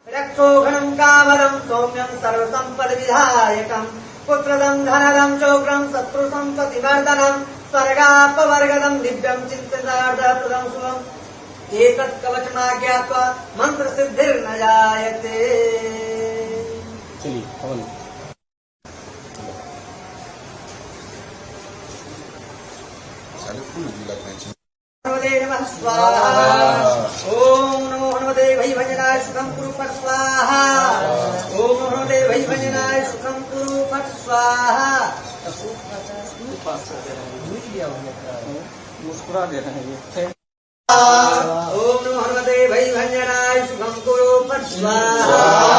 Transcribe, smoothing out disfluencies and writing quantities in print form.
रक्षोघणं कामदं सौम्यं सर्वसम्पद्विधायकं पुत्रदं धनदं चोग्रं शत्रुसम्पत्तिवर्धनं स्वर्गापवर्गदं दिव्यं चिन्तनार्थप्रदं शुभम् एतत् कवचमा ज्ञात्वा मन्त्रसिद्धिर्न जायते। चलिए पवन हनुमते नमः स्वाहा। ओम नमो हनुमते भैभञ्जनाय सुखं कुरु फट् स्वाहा। ओम हनुमते भैभञ्जनाय सुखं कुरु फट् स्वाहा। मुस्कुरा दे रहे हैं ये। ओम नमो हनुमते भैभञ्जनाय सुखं कुरु फट् स्वाहा।